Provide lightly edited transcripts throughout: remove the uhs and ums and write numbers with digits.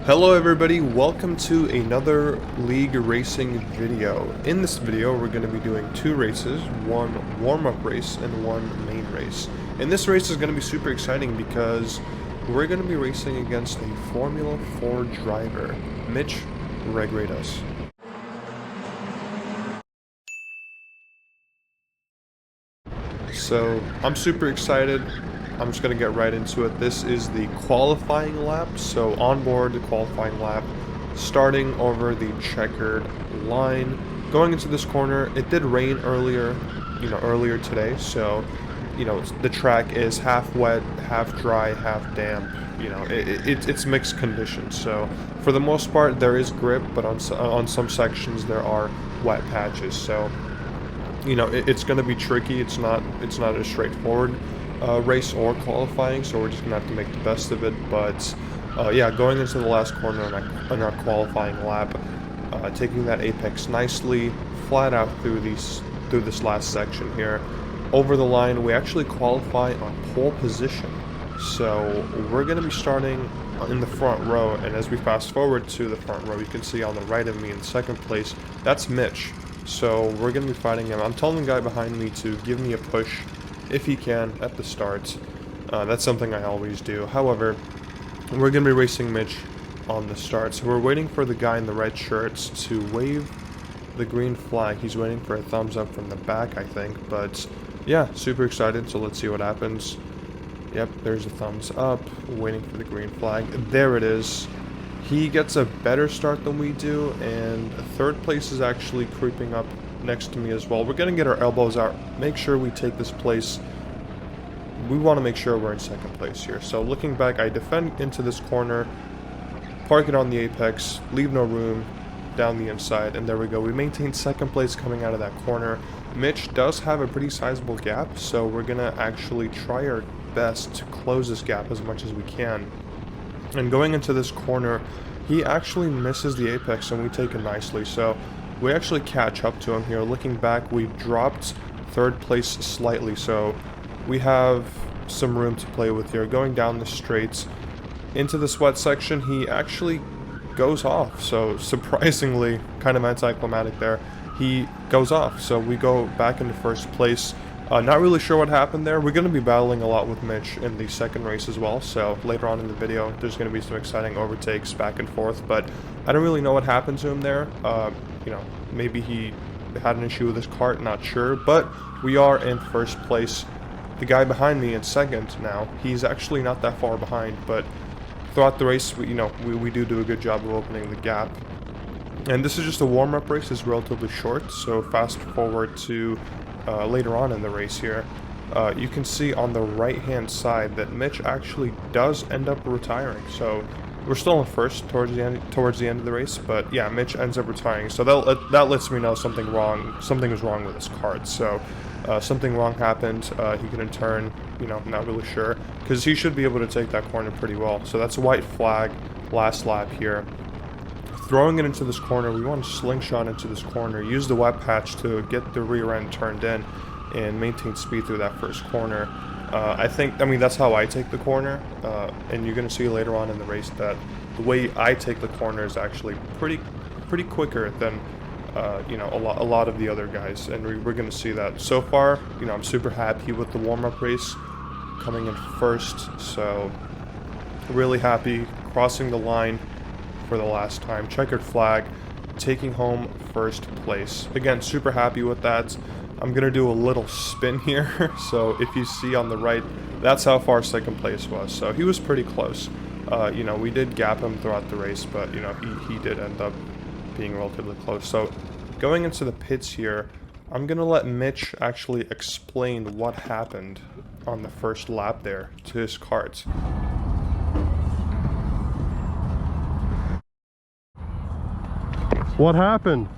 Hello everybody, welcome to another League Racing video. In this video we're going to be doing two races, one warm-up race and one main race. And this race is going to be super exciting because we're going to be racing against a Formula 4 driver, Mitch REGREDAS. So I'm super excited. I'm just going to get right into it. This is the qualifying lap, so on board the qualifying lap, starting over the checkered line. Going into this corner, it did rain earlier today, so, the track is half wet, half dry, half damp. It's mixed conditions, so for the most part there is grip, but on some sections there are wet patches, so, it's going to be tricky. It's not as straightforward race or qualifying, so we're just gonna have to make the best of it. But yeah, going into the last corner on our qualifying lap, taking that apex nicely, flat out through this last section here, over the line. We actually qualify on pole position, so we're gonna be starting in the front row. And as we fast forward to the front row, you can see on the right of me in second place, that's Mitch. So we're gonna be fighting him. I'm telling the guy behind me to give me a push if he can at the start. That's something I always do. However, we're going to be racing Mitch on the start, so we're waiting for the guy in the red shirts to wave the green flag. He's waiting for a thumbs up from the back, I think. But yeah, super excited, so let's see what happens. Yep, there's a thumbs up, waiting for the green flag. There it is. He gets a better start than we do, and third place is actually creeping up next to me as well. We're gonna get our elbows out, make sure we take this place. We want to make sure we're in second place here. So looking back, I defend into this corner, park it on the apex, leave no room down the inside, and there we go. We maintain second place coming out of that corner. Mitch does have a pretty sizable gap, so we're gonna actually try our best to close this gap as much as we can. And going into this corner, he actually misses the apex and we take it nicely, so we actually catch up to him here. Looking back, we dropped third place slightly, so we have some room to play with here. Going down the straights into the sweat section, he actually goes off. So surprisingly, kind of anticlimactic there. He goes off, so we go back into first place. Not really sure what happened there. We're going to be battling a lot with Mitch in the second race as well, so later on in the video there's going to be some exciting overtakes back and forth, but I don't really know what happened to him there. Maybe he had an issue with his kart, not sure, but we are in first place. The guy behind me in second now, he's actually not that far behind, but throughout the race, we do a good job of opening the gap. And this is just a warm-up race. It's relatively short, so fast forward to later on in the race here. You can see on the right-hand side that Mitch actually does end up retiring, so we're still in first towards the end of the race, but yeah, Mitch ends up retiring. So that lets me know something is wrong with his kart. So something wrong happened. He couldn't turn. Not really sure, because he should be able to take that corner pretty well. So that's a white flag. Last lap here. Throwing it into this corner, we want to slingshot into this corner. Use the wet patch to get the rear end turned in and maintain speed through that first corner. That's how I take the corner, and you're going to see later on in the race that the way I take the corner is actually pretty quicker than a lot of the other guys, and we're going to see that. So far, I'm super happy with the warm-up race, coming in first, so really happy, crossing the line for the last time, checkered flag, taking home first place. Again, super happy with that. I'm going to do a little spin here, so if you see on the right, that's how far second place was. So he was pretty close. We did gap him throughout the race, but, he did end up being relatively close. So going into the pits here, I'm going to let Mitch actually explain what happened on the first lap there to his kart. What happened?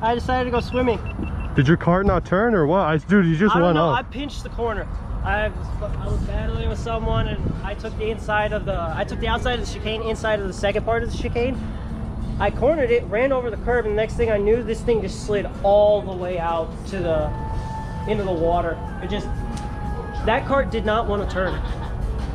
I decided to go swimming. Did your kart not turn or what? Dude, you just went off. I pinched the corner. I was battling with someone, and I took the outside of the chicane, inside of the second part of the chicane. I cornered it, ran over the curb, and the next thing I knew, this thing just slid all the way out to into the water. That kart did not want to turn.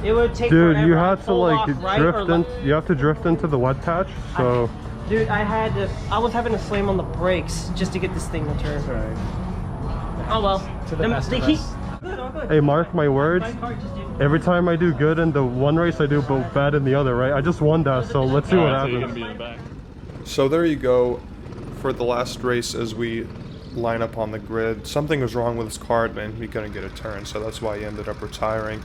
It would take Dude, forever. you I'd had to pull like off right drift or in. You have to drift into the wet patch. So. Dude, I was having to slam on the brakes just to get this thing to turn. Right. Oh well. To the best of us. Good, all good. Hey, mark my words. My car just did. Every time I do good in the one race, I do bad in the other, right? I just won that, so let's see what So you're gonna happens. be in the back. So there you go. For the last race, as we line up on the grid, something was wrong with his car and he couldn't get a turn, so that's why he ended up retiring.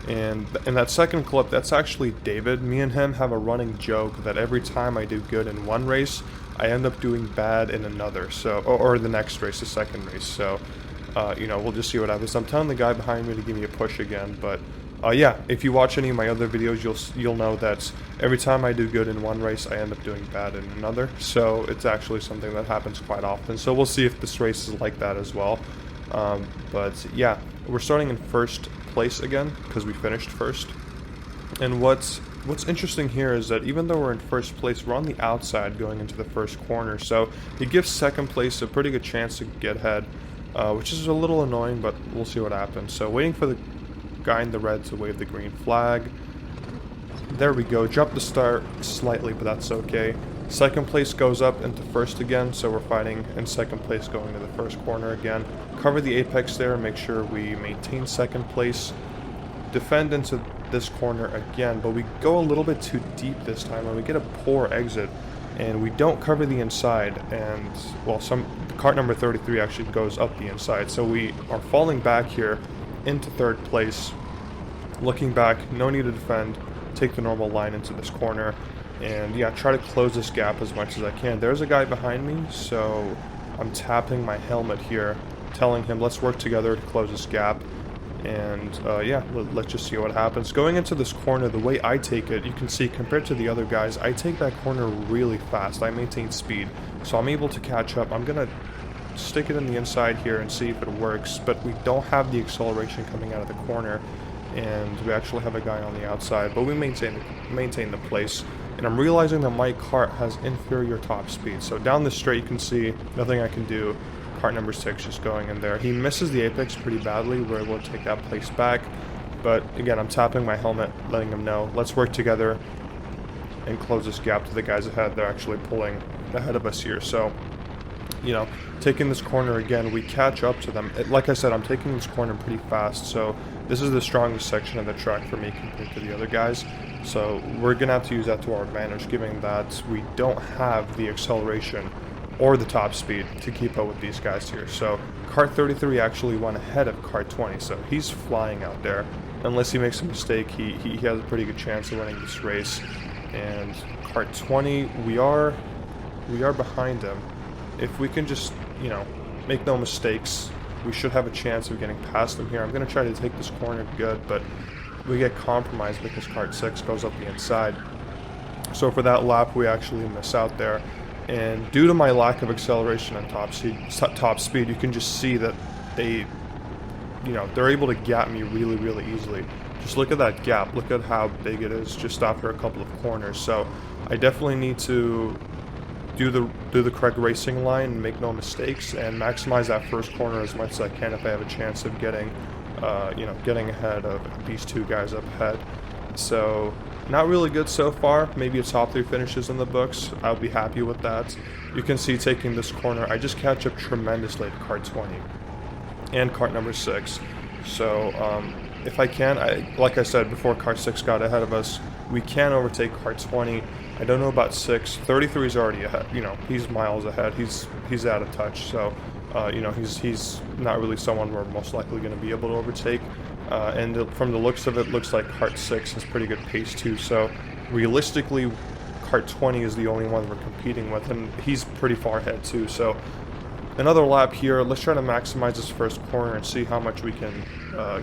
And in that second clip, that's actually David. Me and him have a running joke that every time I do good in one race, I end up doing bad in another. So, or the next race, the second race. So, you know, we'll just see what happens. I'm telling the guy behind me to give me a push again, but yeah, if you watch any of my other videos, you'll know that every time I do good in one race, I end up doing bad in another. So it's actually something that happens quite often. So we'll see if this race is like that as well. But yeah, we're starting in first place again because we finished first. And what's interesting here is that even though we're in first place, we're on the outside going into the first corner. So it gives second place a pretty good chance to get ahead, which is a little annoying, but we'll see what happens. So waiting for the guy in the red to wave the green flag. There we go. Jump the start slightly, but that's okay. Second place goes up into first again, so we're fighting in second place going to the first corner again. Cover the apex there, make sure we maintain second place. Defend into this corner again, but we go a little bit too deep this time and we get a poor exit and we don't cover the inside, and well, cart number 33 actually goes up the inside, so we are falling back here into third place. Looking back, no need to defend, take the normal line into this corner, and yeah, try to close this gap as much as I can. There's a guy behind me, so I'm tapping my helmet here, telling him let's work together to close this gap. And yeah, let's just see what happens. Going into this corner, the way I take it, you can see compared to the other guys, I take that corner really fast. I maintain speed, so I'm able to catch up. I'm gonna stick it in the inside here and see if it works, but we don't have the acceleration coming out of the corner, and we actually have a guy on the outside, but we maintain the place. And I'm realizing that my cart has inferior top speed, so down the straight you can see nothing I can do. Cart number 6 just going in there. He misses the apex pretty badly. We're able to take that place back, but again, I'm tapping my helmet, letting him know let's work together and close this gap to the guys ahead. They're actually pulling ahead of us here, so you know, taking this corner again, we catch up to them. Like I said, I'm taking this corner pretty fast, so this is the strongest section of the track for me compared to the other guys. So we're gonna have to use that to our advantage, given that we don't have the acceleration or the top speed to keep up with these guys here. So cart 33 actually went ahead of cart 20, so he's flying out there. Unless he makes a mistake, he has a pretty good chance of winning this race. And cart 20, we are behind him. If we can just, you know, make no mistakes, we should have a chance of getting past him here. I'm going to try to take this corner good, but we get compromised because cart 6 goes up the inside. So for that lap, we actually miss out there. And due to my lack of acceleration and top speed, you can just see that they, you know, they're able to gap me really, really easily. Just look at that gap. Look at how big it is just after a couple of corners. So I definitely need to do the correct racing line and make no mistakes and maximize that first corner as much as I can if I have a chance of getting, you know, getting ahead of these two guys up ahead. So not really good so far. Maybe a top 3 finishes in the books. I'll be happy with that. You can see taking this corner, I just catch up tremendously to cart 20 and cart number 6. So if I can, like I said before, cart 6 got ahead of us. We can overtake cart 20. I don't know about 6. 33 is already ahead. You know, he's miles ahead. He's out of touch. So, you know, he's not really someone we're most likely going to be able to overtake. And from the looks of it, looks like cart 6 has pretty good pace too. So, realistically, cart 20 is the only one we're competing with, and he's pretty far ahead too. So, another lap here. Let's try to maximize this first corner and see how much we can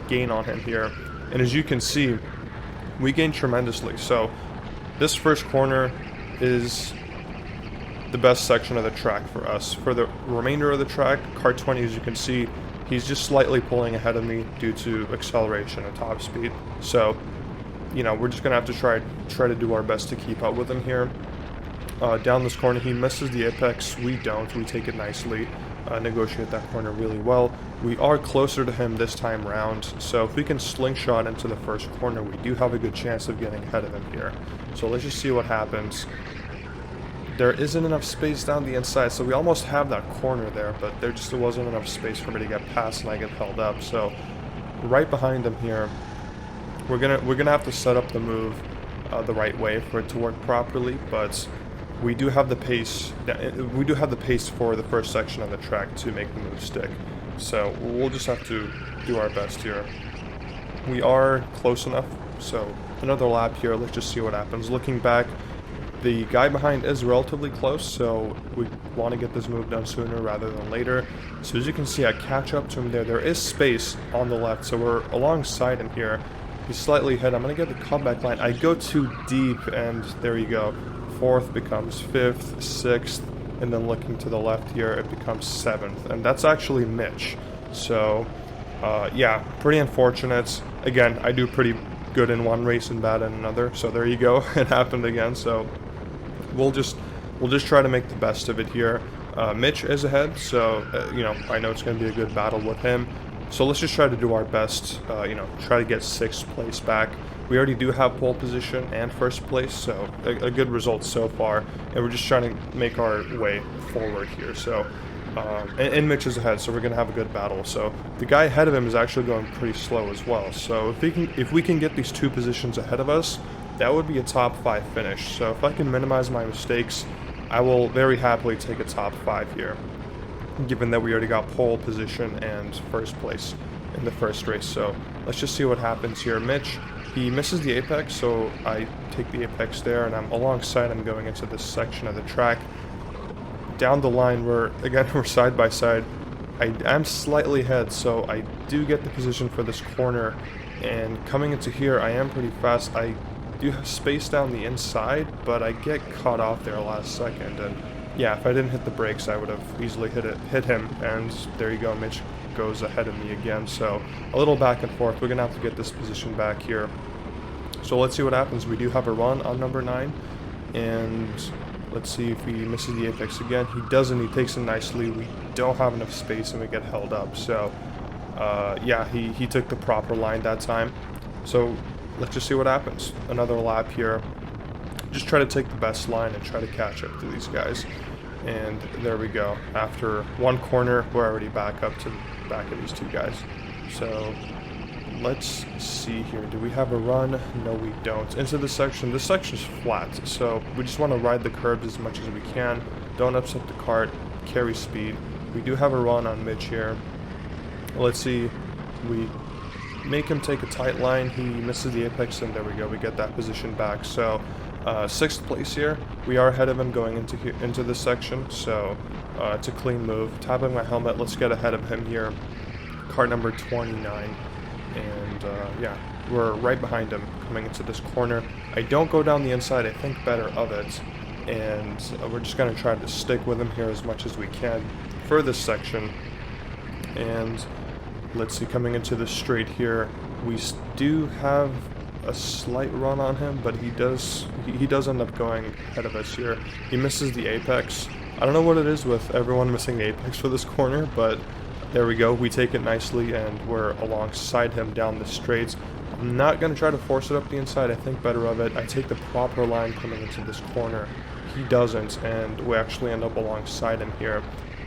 gain on him here. And as you can see, we gain tremendously. So this first corner is the best section of the track for us. For the remainder of the track, cart 20, as you can see, he's just slightly pulling ahead of me due to acceleration and top speed. So, you know, we're just gonna have to try to do our best to keep up with him here. Down this corner, he misses the apex. We don't. We take it nicely. negotiate that corner really well. We are closer to him this time round, so if we can slingshot into the first corner, we do have a good chance of getting ahead of him here. So let's just see what happens. There isn't enough space down the inside, so we almost have that corner there, but there just wasn't enough space for me to get past and I get held up. So right behind him here, we're gonna have to set up the move the right way for it to work properly, but we do have the pace. We do have the pace for the first section of the track to make the move stick. So we'll just have to do our best here. We are close enough, so another lap here. Let's just see what happens. Looking back, the guy behind is relatively close, so we want to get this move done sooner rather than later. So as you can see, I catch up to him there. There is space on the left, so we're alongside him here. He's slightly ahead. I'm going to get the comeback line. I go too deep, and there you go. Fourth becomes fifth, sixth, and then looking to the left here, it becomes seventh. And that's actually Mitch. So, yeah, pretty unfortunate. Again, I do pretty good in one race and bad in another. So there you go. It happened again. So we'll just try to make the best of it here. Mitch is ahead, so you know, I know it's going to be a good battle with him. So let's just try to do our best. You know, try to get 6th place back. We already do have pole position and 1st place, so a good result so far. And we're just trying to make our way forward here. So, and Mitch is ahead, so we're gonna have a good battle. So the guy ahead of him is actually going pretty slow as well. So if we can get these 2 positions ahead of us, that would be a top 5 finish. So if I can minimize my mistakes, I will very happily take a top 5 here, given that we already got pole position and 1st place in the first race. So let's just see what happens here. Mitch, he misses the apex, so I take the apex there, and I'm alongside him going into this section of the track. Down the line, we're side by side. I am slightly ahead, so I do get the position for this corner, and coming into here, I am pretty fast. I do have space down the inside, but I get caught off there last second, and yeah, if I didn't hit the brakes, I would have easily hit him, and there you go, Mitch goes ahead of me again. So a little back and forth. We're gonna have to get this position back here. So let's see what happens. We do have a run on number 9, and let's see if he misses the apex again. He doesn't. He takes it nicely. We don't have enough space, and we get held up. So yeah, he took the proper line that time. So let's just see what happens. Another lap here. Just try to take the best line and try to catch up to these guys. And there we go. After one corner, we're already back up to the back of these 2 guys. So let's see here. Do we have a run? No, we don't. Into this section. This section's flat, so we just want to ride the curbs as much as we can. Don't upset the cart. Carry speed. We do have a run on Mitch here. Let's see. We make him take a tight line. He misses the apex, and there we go. We get that position back. So 6th place here. We are ahead of him going into this section, so it's a clean move. Tapping my helmet. Let's get ahead of him here. Car number 29, and yeah, we're right behind him coming into this corner. I don't go down the inside. I think better of it, and we're just going to try to stick with him here as much as we can for this section. And let's see, coming into the straight here, we do have a slight run on him, but he does end up going ahead of us here. He misses the apex. I don't know what it is with everyone missing the apex for this corner, but there we go. We take it nicely, and we're alongside him down the straights. I'm not going to try to force it up the inside. I think better of it. I take the proper line coming into this corner. He doesn't, and we actually end up alongside him here.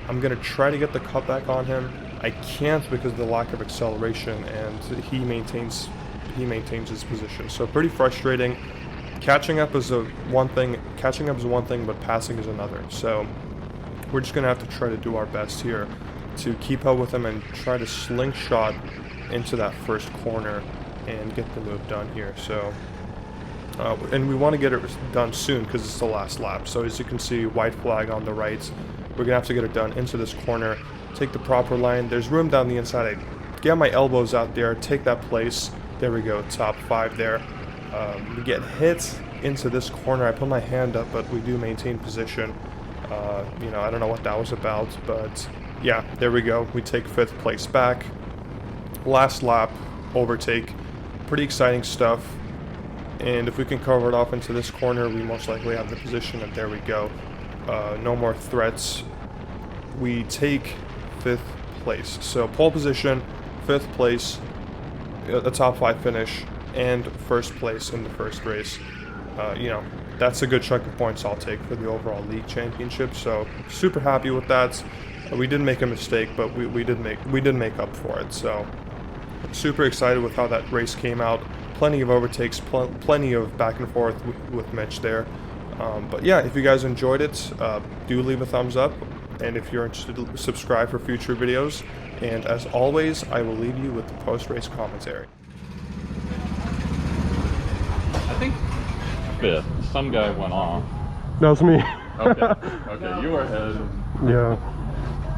I'm going to try to get the cutback on him. I can't because of the lack of acceleration, and he maintains his position. So pretty frustrating. Catching up is one thing, but passing is another. So we're just gonna have to try to do our best here to keep up with him and try to slingshot into that first corner and get the move done here. So and we want to get it done soon because it's the last lap. So as you can see, white flag on the right. We're gonna have to get it done into this corner, take the proper line. There's room down the inside. I get my elbows out there, take that place. There we go, top 5 there. We get hit into this corner. I put my hand up, but we do maintain position. You know, I don't know what that was about, but yeah, there we go. We take 5th place back. Last lap, overtake. Pretty exciting stuff. And if we can cover it off into this corner, we most likely have the position, and there we go. No more threats. we take 5th place. So pole position, 5th place, a top 5 finish, and 1st place in the first race. You know, that's a good chunk of points I'll take for the overall league championship. So super happy with that. We did make a mistake, but we did make up for it. So super excited with how that race came out. Plenty of overtakes, plenty of back and forth with Mitch there. But yeah, if you guys enjoyed it, do leave a thumbs up. And if you're interested, subscribe for future videos. And as always, I will leave you with the post-race commentary. I think 5th. Some guy went off. That was me. Okay. Okay, you were ahead. Yeah.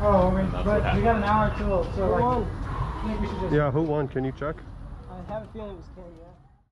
Oh, That's what happened. we got an hour till, so like, I think we should just... Yeah, who won? Can you check? I have a feeling it was Ken, yeah.